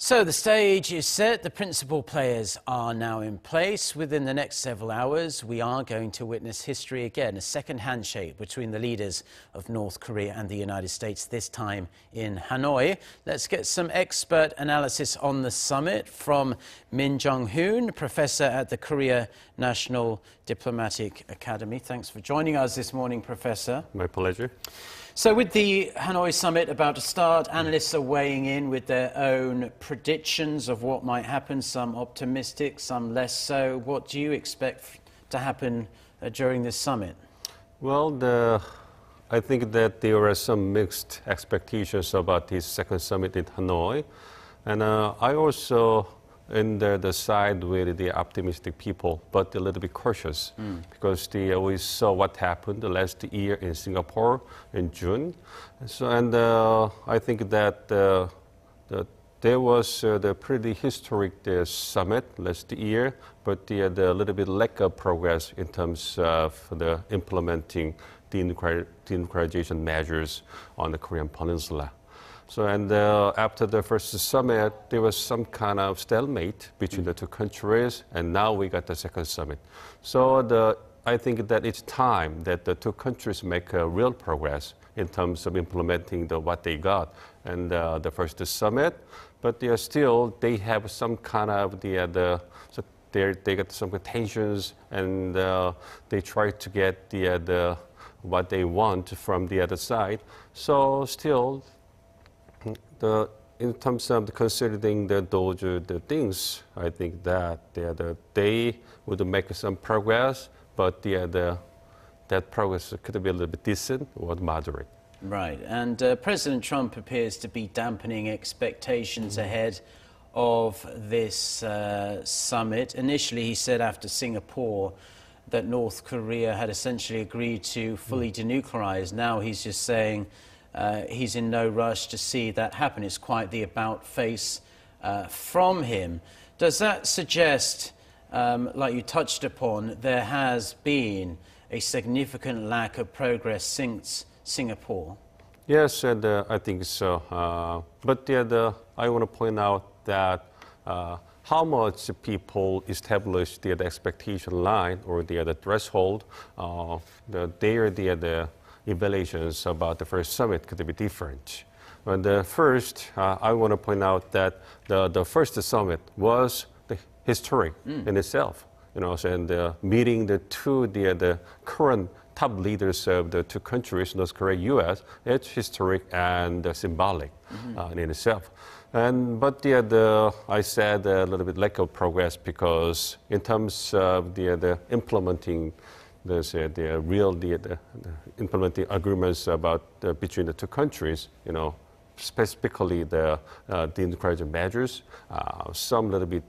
So the stage is set, the principal players are now in place. Within the next several hours, we are going to witness history again, a second handshake between the leaders of North Korea and the United States, this time in Hanoi. Let's get some expert analysis on the summit from Min Jeong-hun, professor at the Korea National Diplomatic Academy. Thanks for joining us this morning, Professor. My pleasure. So with the Hanoi summit about to start, analysts are weighing in with their own predictions of what might happen, some optimistic, some less so. What do you expect to happen during this summit? Well, I think that there are some mixed expectations about this second summit in Hanoi. And I also in the side with the optimistic people, but a little bit cautious because we saw what happened the last year in Singapore in June. So, and I think that there was the pretty historic summit last year, but the little bit lack of progress in terms of the implementing denuclearization measures on the Korean Peninsula. So, and after the first summit, there was some kind of stalemate between the two countries, and now we got the second summit. So I think that it's time that the two countries make real progress in terms of implementing what they got and the first summit. But they have some kind of so they got some tensions, and they try to get what they want from the other side. So still, in terms of considering the things, I think that they would make some progress, but that progress could be a little bit decent or moderate. Right, and President Trump appears to be dampening expectations ahead of this summit. Initially, he said after Singapore that North Korea had essentially agreed to fully denuclearize. Now he's just saying he's in no rush to see that happen. It's quite the about-face from him. Does that suggest, like you touched upon, there has been a significant lack of progress since Singapore? Yes, and I think so. But I want to point out that how much people establish the expectation line or the threshold, the evaluations about the first summit could be different. And first, I want to point out that the first summit was historic in itself. And meeting the current top leaders of the two countries, North Korea-U.S., it's historic and symbolic in itself. But I said a little bit lack of progress because in terms of the implementing implementing agreements about between the two countries, specifically the denuclearization measures, some little bit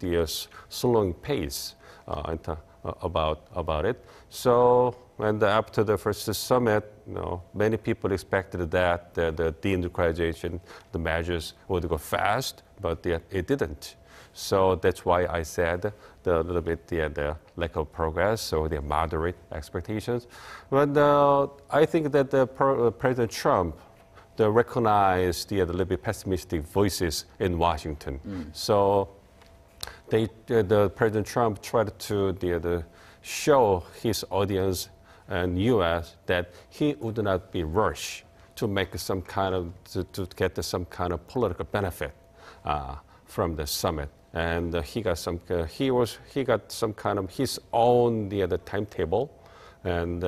slowing pace about it. So, and after the first summit, many people expected that the denuclearization, the measures would go fast, but it didn't. So that's why I said the little bit the lack of progress or the moderate expectations. But I think that President Trump recognized the little bit pessimistic voices in Washington. So the President Trump tried to show his audience and U.S. that he would not be rushed to make some kind of to get some kind of political benefit from the summit. And he got some kind of his own the timetable, and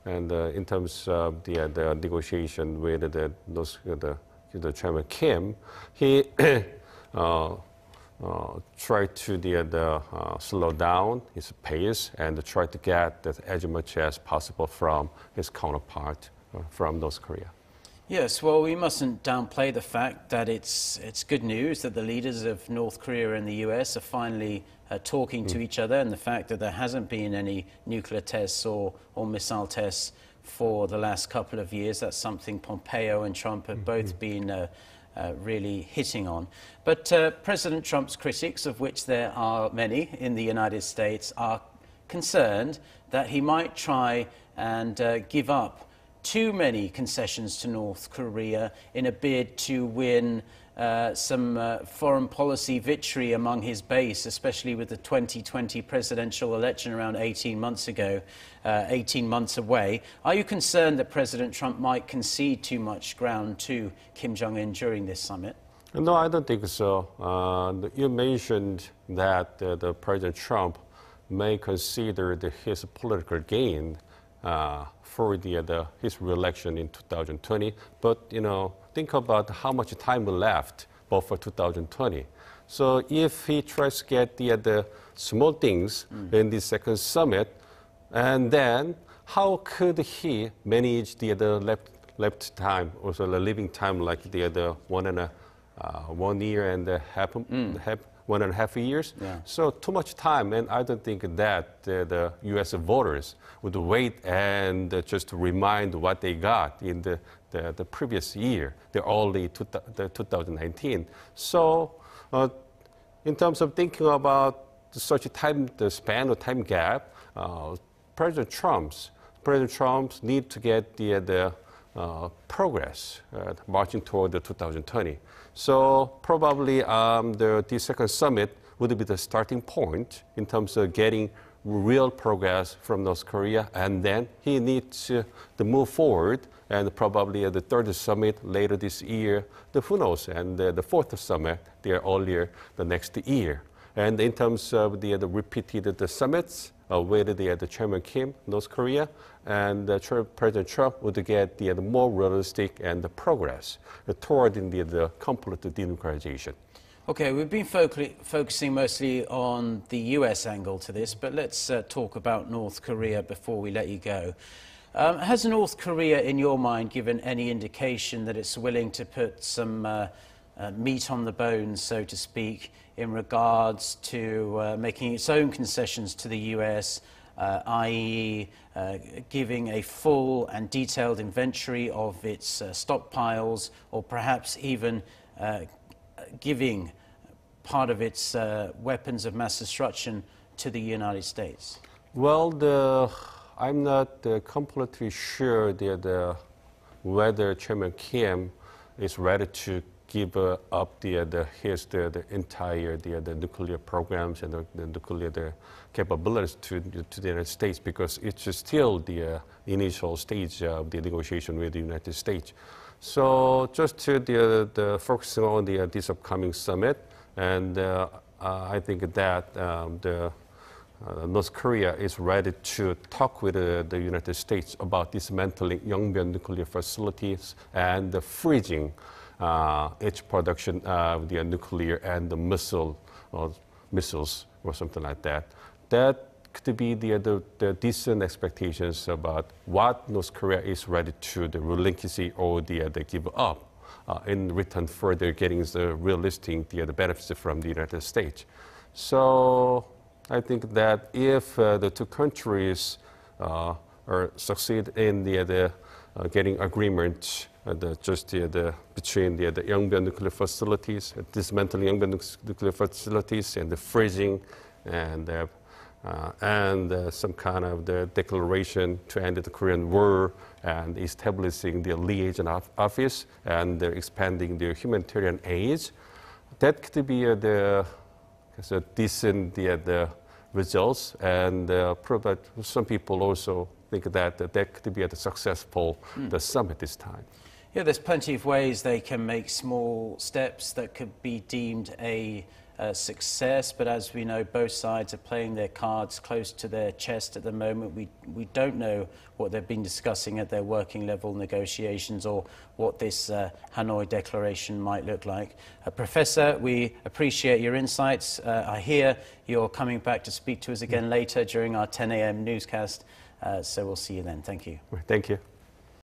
in terms of the negotiation with the Chairman Kim, he tried to slow down his pace and try to get as much as possible from his counterpart from North Korea. Yes, well, we mustn't downplay the fact that it's good news that the leaders of North Korea and the U.S. are finally talking to each other, and the fact that there hasn't been any nuclear tests or missile tests for the last couple of years. That's something Pompeo and Trump have both been really hitting on. But President Trump's critics, of which there are many in the United States, are concerned that he might try and give up too many concessions to North Korea in a bid to win some foreign policy victory among his base, especially with the 2020 presidential election around 18 months ago, 18 months away. Are you concerned that President Trump might concede too much ground to Kim Jong-un during this summit? No, I don't think so. You mentioned that the President Trump may consider his political gain for his re-election in 2020, but think about how much time left both for 2020. So if he tries to get the small things in the second summit, and then how could he manage the left time, also the living time, like the 1 year and a half, 1.5 years? Yeah. So too much time, and I don't think that the U.S. voters would wait and just remind what they got in the previous year, the early 2019. So in terms of thinking about such a the span or time gap, President Trump need to get the progress marching toward the 2020. So probably the second summit would be the starting point in terms of getting real progress from North Korea, and then he needs to move forward, and probably at the third summit later this year, who knows, and the fourth summit there earlier the next year. And in terms of the repeated summits with the Chairman Kim, North Korea, and President Trump would get the more realistic and the progress toward the complete denuclearization. Okay, we've been focusing mostly on the US angle to this, but let's talk about North Korea before we let you go. Has North Korea, in your mind, given any indication that it's willing to put some meat on the bones, so to speak, in regards to making its own concessions to the US, i.e. Giving a full and detailed inventory of its stockpiles, or perhaps even giving part of its weapons of mass destruction to the United States? Well, I'm not completely sure whether Chairman Kim is ready to give up his entire nuclear programs and the nuclear capabilities to the United States, because it's still the initial stage of the negotiation with the United States. So just to focusing on this upcoming summit, and I think that North Korea is ready to talk with the United States about dismantling Yongbyon nuclear facilities and the freezing its production of the nuclear and the missiles or something like that. That could be the decent expectations about what North Korea is ready to relinquish or the give up in return for getting the realistic the benefits from the United States. So I think that if the two countries succeed in getting agreement between the Yongbyon nuclear facilities, dismantling Yongbyon nuclear facilities, and the freezing, and some kind of the declaration to end the Korean War, and establishing the liaison office, and expanding the humanitarian aid, that could be the decent the results, and some people also think that could be a successful the summit this time. Yeah, there's plenty of ways they can make small steps that could be deemed a success, but as we know, both sides are playing their cards close to their chest at the moment. We don't know what they've been discussing at their working level negotiations, or what this Hanoi declaration might look like. Professor, we appreciate your insights. I hear you're coming back to speak to us again later during our 10 a.m. newscast, so we'll see you then. Thank you. Thank you.